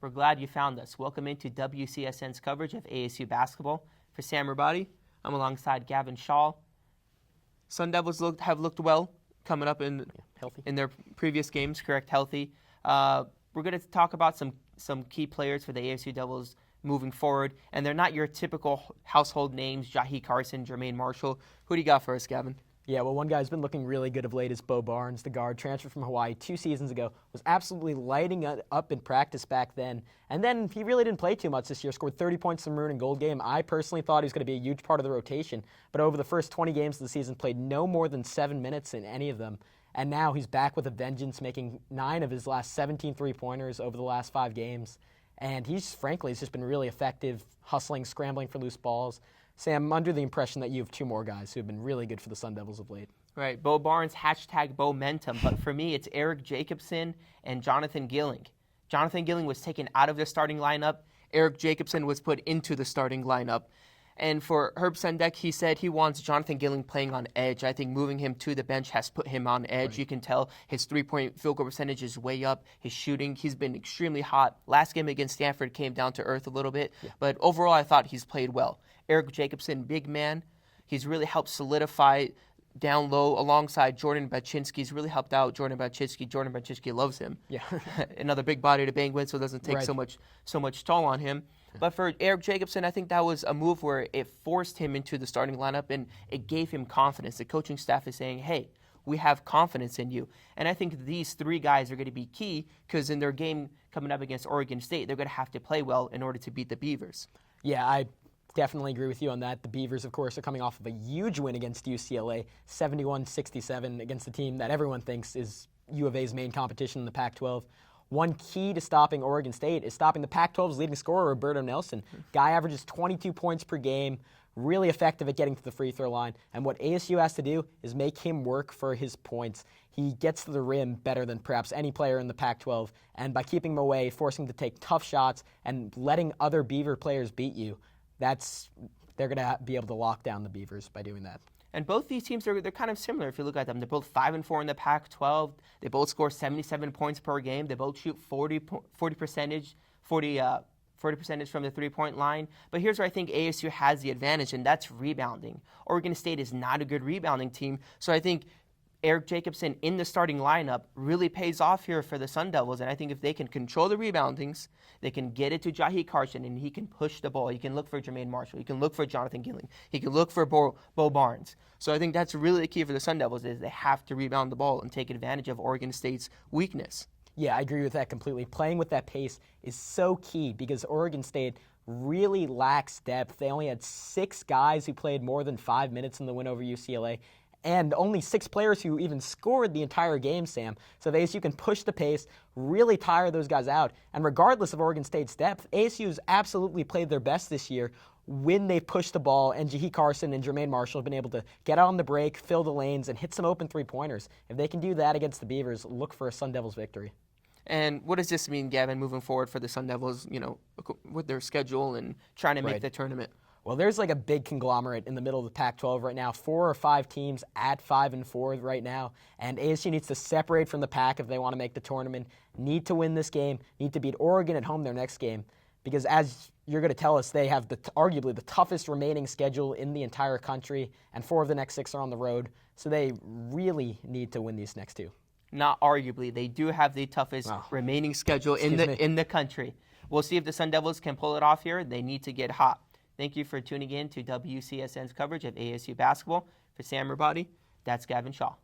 We're glad you found us. Welcome into WCSN's coverage of ASU basketball. For Sam Rabadi, I'm alongside Gavin Schall. Sun Devils have looked well coming up in their previous games, correct, healthy. We're going to talk about some key players for the ASU Devils moving forward, and they're not your typical household names, Jahi Carson, Jermaine Marshall. Who do you got for us, Gavin? Yeah, well, one guy's been looking really good of late is Bo Barnes, the guard, transferred from Hawaii 2 seasons ago, was absolutely lighting up in practice back then, and then he really didn't play too much this year, scored 30 points in the maroon and gold game. I personally thought he was going to be a huge part of the rotation, but over the first 20 games of the season, played no more than 7 minutes in any of them, and now he's back with a vengeance, making 9 of his last 17 three-pointers over the last 5 games, and he's just been really effective, hustling, scrambling for loose balls. Sam, I'm under the impression that you have 2 more guys who have been really good for the Sun Devils of late. Right, Bo Barnes, #Momentum, but for me, it's Eric Jacobson and Jonathan Gilling. Jonathan Gilling was taken out of the starting lineup. Eric Jacobson was put into the starting lineup. And for Herb Sendek, he said he wants Jonathan Gilling playing on edge. I think moving him to the bench has put him on edge. Right. You can tell his 3-point field goal percentage is way up. His shooting, he's been extremely hot. Last game against Stanford came down to earth a little bit. Yeah. But overall, I thought he's played well. Eric Jacobson, big man. He's really helped solidify down low alongside Jordan Baczynski. He's really helped out Jordan Baczynski. Jordan Baczynski loves him. Yeah. Another big body to bang with, so it doesn't take so much toll on him. But for Eric Jacobson, I think that was a move where it forced him into the starting lineup and it gave him confidence. The coaching staff is saying, hey, we have confidence in you. And I think these 3 guys are going to be key because in their game coming up against Oregon State, they're going to have to play well in order to beat the Beavers. Yeah, I definitely agree with you on that. The Beavers, of course, are coming off of a huge win against UCLA, 71-67 against the team that everyone thinks is U of A's main competition in the Pac-12. One key to stopping Oregon State is stopping the Pac-12's leading scorer, Roberto Nelson. Guy averages 22 points per game, really effective at getting to the free throw line. And what ASU has to do is make him work for his points. He gets to the rim better than perhaps any player in the Pac-12. And by keeping him away, forcing him to take tough shots, and letting other Beaver players beat you, they're going to be able to lock down the Beavers by doing that. And both these teams, they're kind of similar if you look at them. They're both 5-4 in the Pac-12. They both score 77 points per game. They both shoot 40 percentage from the three-point line. But here's where I think ASU has the advantage, and that's rebounding. Oregon State is not a good rebounding team, so I think Eric Jacobson in the starting lineup really pays off here for the Sun Devils. And I think if they can control the reboundings, they can get it to Jahi Carson, and he can push the ball. He can look for Jermaine Marshall. He can look for Jonathan Gilling. He can look for Bo Barnes. So I think that's really the key for the Sun Devils is they have to rebound the ball and take advantage of Oregon State's weakness. Yeah, I agree with that completely. Playing with that pace is so key because Oregon State really lacks depth. They only had 6 guys who played more than 5 minutes in the win over UCLA. And only 6 players who even scored the entire game, Sam. So ASU can push the pace, really tire those guys out. And regardless of Oregon State's depth, ASU's absolutely played their best this year when they've pushed the ball, and Jahi Carson and Jermaine Marshall have been able to get out on the break, fill the lanes, and hit some open 3-pointers. If they can do that against the Beavers, look for a Sun Devils victory. And what does this mean, Gavin, moving forward for the Sun Devils, with their schedule and trying to make the tournament? Well, there's like a big conglomerate in the middle of the Pac-12 right now. 4 or 5 teams at 5-4 right now. And ASU needs to separate from the pack if they want to make the tournament. Need to win this game. Need to beat Oregon at home their next game. Because as you're going to tell us, they have arguably the toughest remaining schedule in the entire country. And 4 of the next 6 are on the road. So they really need to win these next 2. Not arguably. They do have the toughest remaining schedule in the country. We'll see if the Sun Devils can pull it off here. They need to get hot. Thank you for tuning in to WCSN's coverage of ASU basketball. For Sam Rabadi, that's Gavin Schall.